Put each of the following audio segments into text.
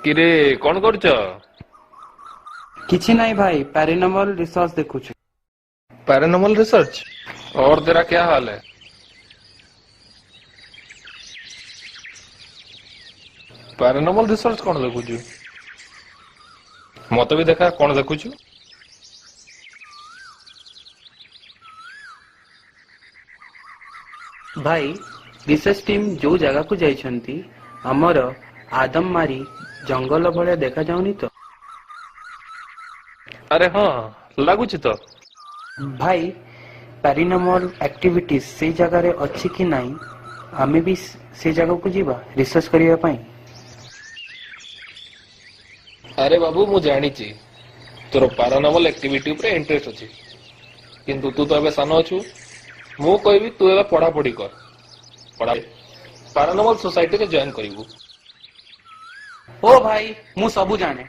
किरे कौन करुच? किछि नहीं भाई, पैरानॉर्मल रिसर्च देखुछु। Paranormal research? और तेरा क्या हाल है? पैरानॉर्मल रिसर्च कौन देखुछु? मत भी देखा कौन देखुछु? भाई रिसर्च टीम जो जगह को जाइछंती हमर आदम मारी जंगल भले देखा जाउनी तो। अरे हाँ लगुच तो। भाई पैरानॉर्मल एक्टिविटीज से जगह रे अछि कि नहीं, आमे भी से जगह को जीवा रिसर्च करिया पाई। अरे बाबू मु जानी तोर पैरानॉर्मल एक्टिविटी उपरे इंटरेस्ट अछि, किंतु तू तो एबे सान अछु। मु कहबी तू एबे पढ़ा पढ़ी कर। पढ़ा पैरानॉर्मल सोसाइटी रे जॉइन करिवु। ओ भाई मु सबु जाने।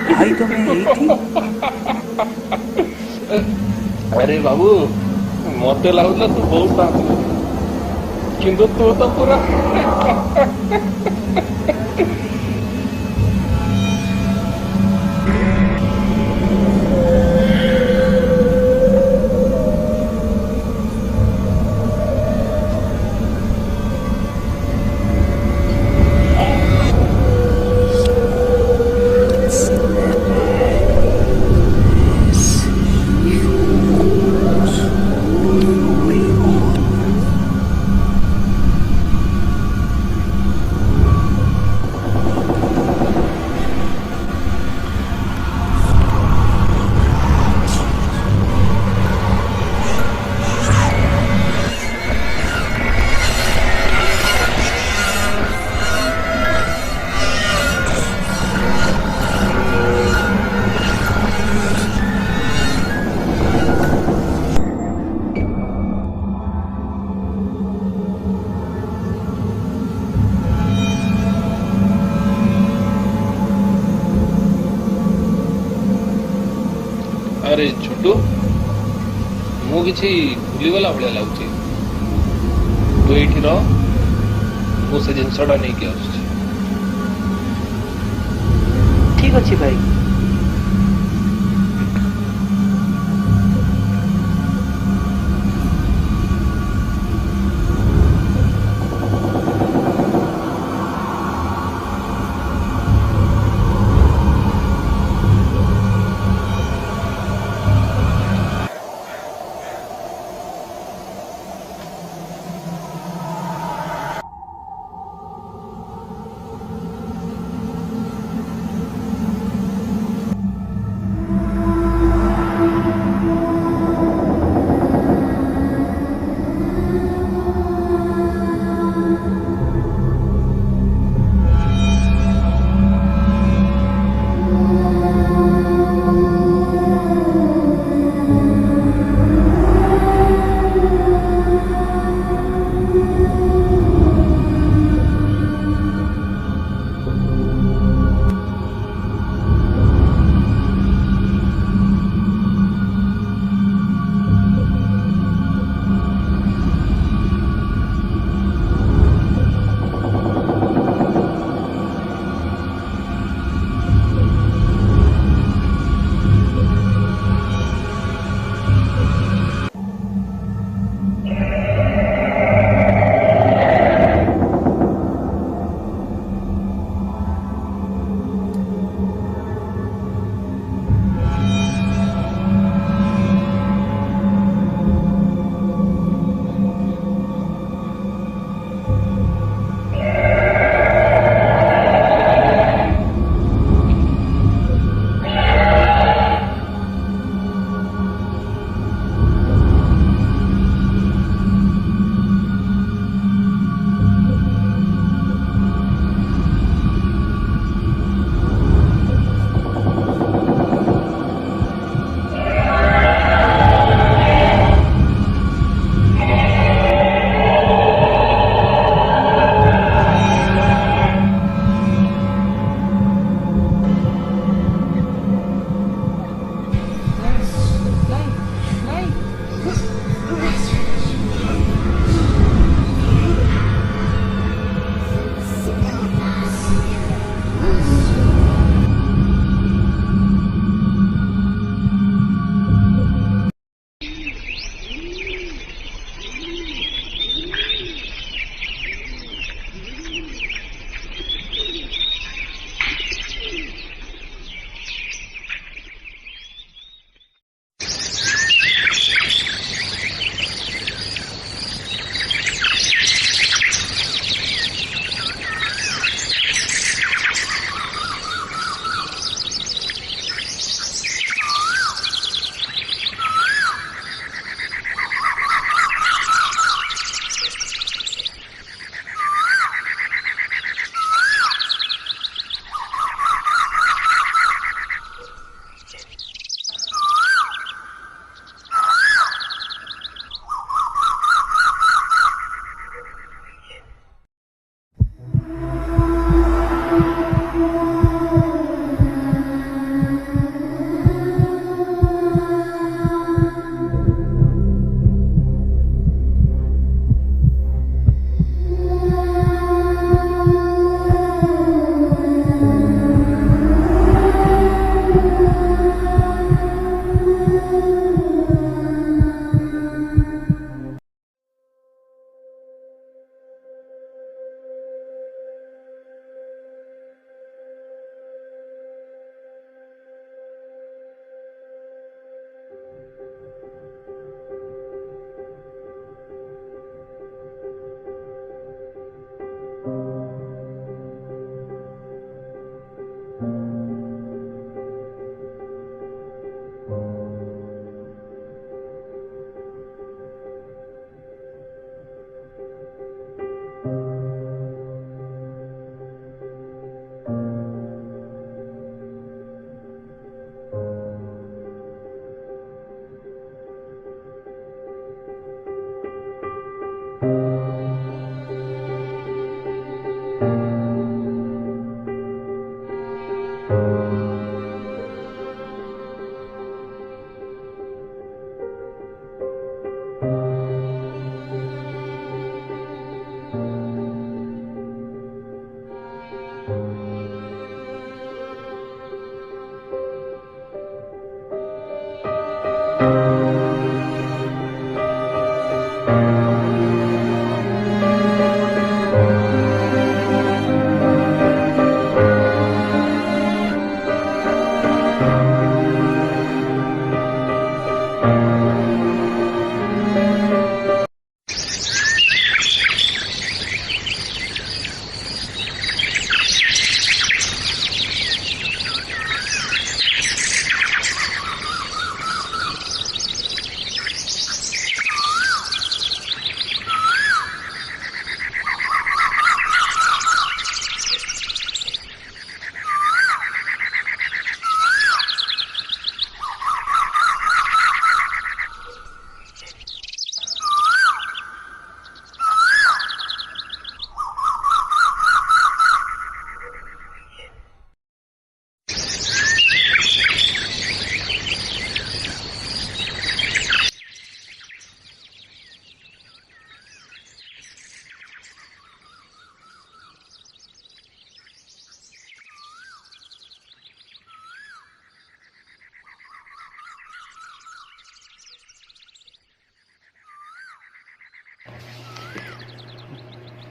भाई तुम्हें यही थी? अरे बाबू मत लगुला तू बहुत आसलु, किंतु तू तो पूरा ମୁଁ କିଛି ଭୁଲିଗଲା ଭଳିଆ ଲାଗୁଛି। ତୁ ଏଇଠି ରହ, ମୁଁ ସେ ଜିନିଷଟା ନେଇକି ଆସୁଛି। ଠିକ ଅଛି ଭାଇ।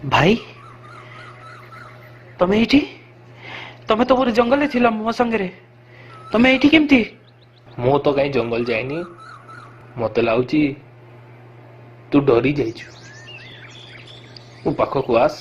भाई तमे एठी तमे तो पूरे जंगल थिला मो संगे तमे एठी केमती ମୁଁ ତ କାହିଁ ଜଙ୍ଗଲ ଯାଇନି ମତେ ଲାଗୁଛି ତୁ ଡରି ଯାଇଛୁ ମୋ ପାଖକୁ ଆସ